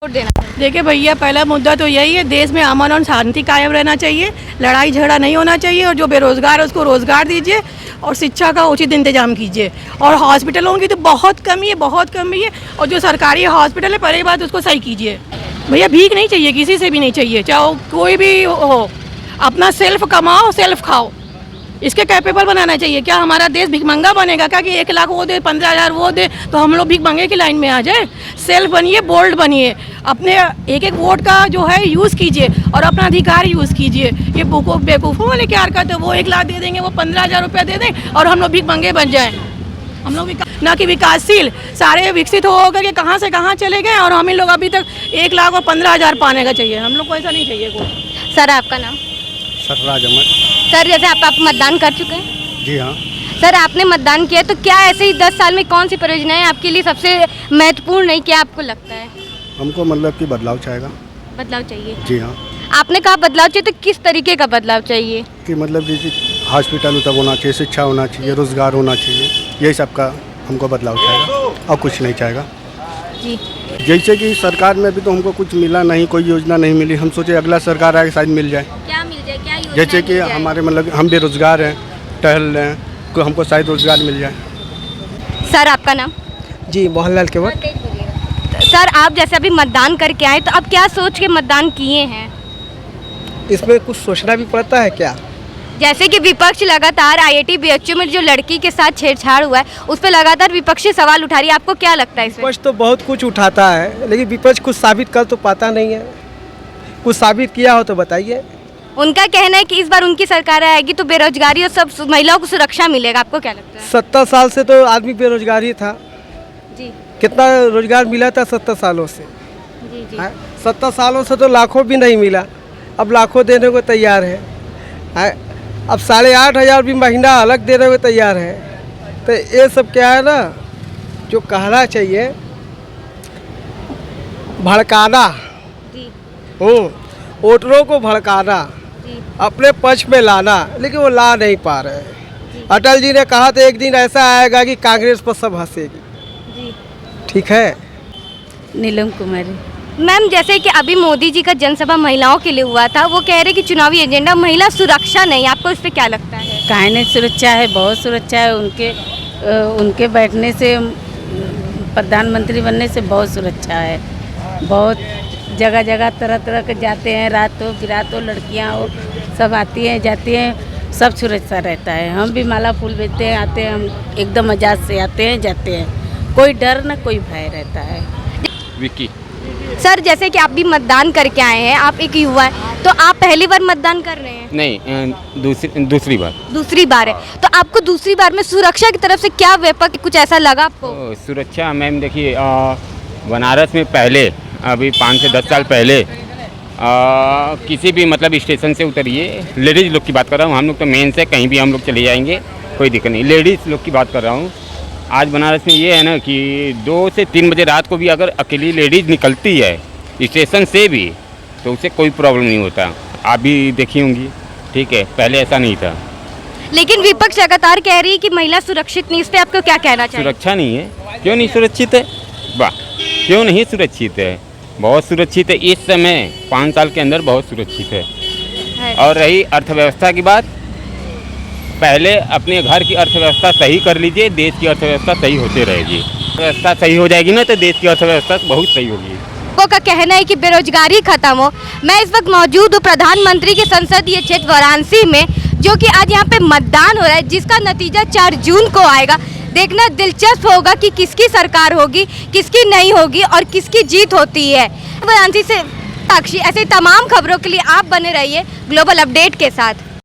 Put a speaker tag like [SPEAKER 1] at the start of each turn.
[SPEAKER 1] Vote देना।
[SPEAKER 2] देखिए भैया, पहला मुद्दा तो यही है, देश में अमन और शांति कायम रहना चाहिए, लड़ाई झगड़ा नहीं होना चाहिए, और जो बेरोजगार है उसको रोजगार दीजिए और शिक्षा का उचित इंतजाम कीजिए। और हॉस्पिटलों की तो बहुत कमी है, और जो सरकारी हॉस्पिटल है पहले बात उसको सही कीजिए। भैया भीख नहीं चाहिए, किसी से भी नहीं चाहिए, चाहे कोई भी हो, अपना सेल्फ कमाओ सेल्फ खाओ, इसके कैपेबल बनाना चाहिए। क्या हमारा देश भिखमंगा बनेगा क्या कि 1 लाख वो दे 15,000 वो दे तो हम लोग भिखमंगे की लाइन में आ जाए? सेल्फ बनिए, बोल्ड बनिए, अपने एक वोट का जो है यूज़ कीजिए और अपना अधिकार यूज़ कीजिए। ये बेवकूफ़ों वाले क्या हरकत है, वो 1 लाख दे देंगे, वो 15,000 रुपया दे दें और हम लोग भिखमंगे बन जाएँ। हम लोग ना कि विकासशील, सारे विकसित हो करके कहाँ से कहाँ चले गए और हम लोग अभी तक 1 लाख और 15,000 पाने का चाहिए। हम लोग को ऐसा नहीं चाहिए कोई।
[SPEAKER 1] सर आपका नाम?
[SPEAKER 3] सरफराज अहमद।
[SPEAKER 1] सर जैसे आप मतदान कर चुके हैं?
[SPEAKER 3] जी हाँ।
[SPEAKER 1] सर आपने मतदान किया तो क्या ऐसे ही 10 साल में कौन सी परियोजनाएं आपके लिए सबसे महत्वपूर्ण नहीं, क्या आपको लगता है?
[SPEAKER 3] हमको मतलब कि बदलाव चाहेगा।
[SPEAKER 1] बदलाव चाहिए?
[SPEAKER 3] जी हाँ।
[SPEAKER 1] आपने कहा बदलाव चाहिए, तो किस तरीके का बदलाव चाहिए?
[SPEAKER 3] कि मतलब जैसे हॉस्पिटल तक होना चाहिए, शिक्षा होना चाहिए, रोजगार होना चाहिए, यही सब का हमको बदलाव चाहेगा और कुछ नहीं चाहेगा।
[SPEAKER 1] जी।
[SPEAKER 3] जैसे कि सरकार में भी तो हमको कुछ मिला नहीं, कोई योजना नहीं मिली, हम सोचे अगला सरकार आए शायद मिल जाए।
[SPEAKER 1] क्या मिल जाए, क्या योजना
[SPEAKER 3] जैसे कि हमारे मतलब हम बेरोजगार हैं, टहल रहे हैं, तो हमको शायद रोजगार मिल जाए।
[SPEAKER 1] सर आपका नाम?
[SPEAKER 4] जी, मोहनलाल केवट।
[SPEAKER 1] सर आप जैसे अभी मतदान करके आए तो अब क्या सोच के मतदान किए हैं?
[SPEAKER 4] इसमें कुछ सोचना भी पड़ता है क्या?
[SPEAKER 1] जैसे कि विपक्ष लगातार IIT BHU में जो लड़की के साथ छेड़छाड़ हुआ है उस पर लगातार विपक्षी सवाल उठा रही है, आपको क्या लगता है इसमें?
[SPEAKER 4] विपक्ष तो बहुत कुछ उठाता है, लेकिन विपक्ष कुछ साबित कर तो पाता नहीं है। कुछ साबित किया हो तो बताइए।
[SPEAKER 1] उनका कहना है कि इस बार उनकी सरकार आएगी तो बेरोजगारी और सब महिलाओं को सुरक्षा मिलेगा, आपको क्या लगता है?
[SPEAKER 4] 70 साल से तो आदमी बेरोजगार ही था।
[SPEAKER 1] जी
[SPEAKER 4] कितना रोजगार मिला था 70 सालों से?
[SPEAKER 1] जी जी।
[SPEAKER 4] 70 सालों से तो लाखों भी नहीं मिला, अब लाखों देने को तैयार है। अब 8,500 भी महीना अलग देने को तैयार है। तो ये सब क्या है ना, जो कहना चाहिए भड़काना,
[SPEAKER 1] जी
[SPEAKER 4] वोटरों को भड़काना,
[SPEAKER 1] जी।
[SPEAKER 4] अपने पक्ष में लाना, लेकिन वो ला नहीं पा रहे हैं। अटल जी ने कहा था एक दिन ऐसा आएगा कि कांग्रेस पर सब हंसेगी।
[SPEAKER 1] जी।
[SPEAKER 4] ठीक है।
[SPEAKER 2] नीलम कुमारी।
[SPEAKER 1] मैम जैसे कि अभी मोदी जी का जनसभा महिलाओं के लिए हुआ था, वो कह रहे कि चुनावी एजेंडा महिला सुरक्षा नहीं, आपको इस पर क्या लगता है?
[SPEAKER 2] काहे नहीं सुरक्षा है, बहुत सुरक्षा है। उनके बैठने से, प्रधानमंत्री बनने से बहुत सुरक्षा है। बहुत जगह जगह तरह तरह के जाते हैं, रात हो बिरात हो, लड़कियां हो, सब आती हैं जाती हैं, सब सुरक्षा रहता है। हम भी माला फूल बेचते हैं, आते हैं, हम एकदम आज़ाद से आते हैं जाते हैं, कोई डर न कोई भय रहता है।
[SPEAKER 5] विक्की।
[SPEAKER 1] सर जैसे कि आप भी मतदान करके आए हैं, आप एक युवा है, तो आप पहली बार मतदान कर रहे हैं?
[SPEAKER 5] नहीं, दूसरी बार।
[SPEAKER 1] दूसरी बार है, तो आपको दूसरी बार में सुरक्षा की तरफ से क्या व्यापक कुछ ऐसा लगा आपको?
[SPEAKER 5] सुरक्षा मैम देखिए, बनारस में पहले अभी 5 से 10 साल पहले किसी भी मतलब स्टेशन से उतरिए, लेडीज़ लोग की बात कर रहा हूँ, हम लोग तो मेन से कहीं भी हम लोग चले जाएंगे, कोई दिक्कत नहीं, लेडीज़ लोग की बात कर रहा हूँ। आज बनारस में ये है ना कि 2 से 3 बजे रात को भी अगर अकेली लेडीज़ निकलती है स्टेशन से भी तो उसे कोई प्रॉब्लम नहीं होता। आप भी देखी होंगी, ठीक है, पहले ऐसा नहीं था।
[SPEAKER 1] लेकिन विपक्ष लगातार कह रही है कि महिला सुरक्षित नहीं, इस पे आपको क्या कहना चाहिए?
[SPEAKER 5] सुरक्षा नहीं है? क्यों नहीं सुरक्षित है? वाह, क्यों नहीं सुरक्षित है? बहुत सुरक्षित है, इस समय 5 साल के अंदर बहुत सुरक्षित है। और रही अर्थव्यवस्था की बात, पहले अपने घर की अर्थव्यवस्था सही कर लीजिए, देश की अर्थव्यवस्था सही होते रहेगी। अर्थव्यवस्था सही हो जाएगी ना तो देश की अर्थव्यवस्था बहुत सही होगी।
[SPEAKER 1] का कहना है कि बेरोजगारी खत्म हो। मैं इस वक्त मौजूद हूँ प्रधानमंत्री के संसदीय क्षेत्र वाराणसी में, जो कि आज यहाँ पे मतदान हो रहा है, जिसका नतीजा 4 जून को आएगा। देखना दिलचस्प होगा कि किसकी सरकार होगी, किसकी नहीं होगी और किसकी जीत होती है। वाराणसी से साक्षी, ऐसे तमाम खबरों के लिए आप बने रहिए ग्लोबल अपडेट के साथ।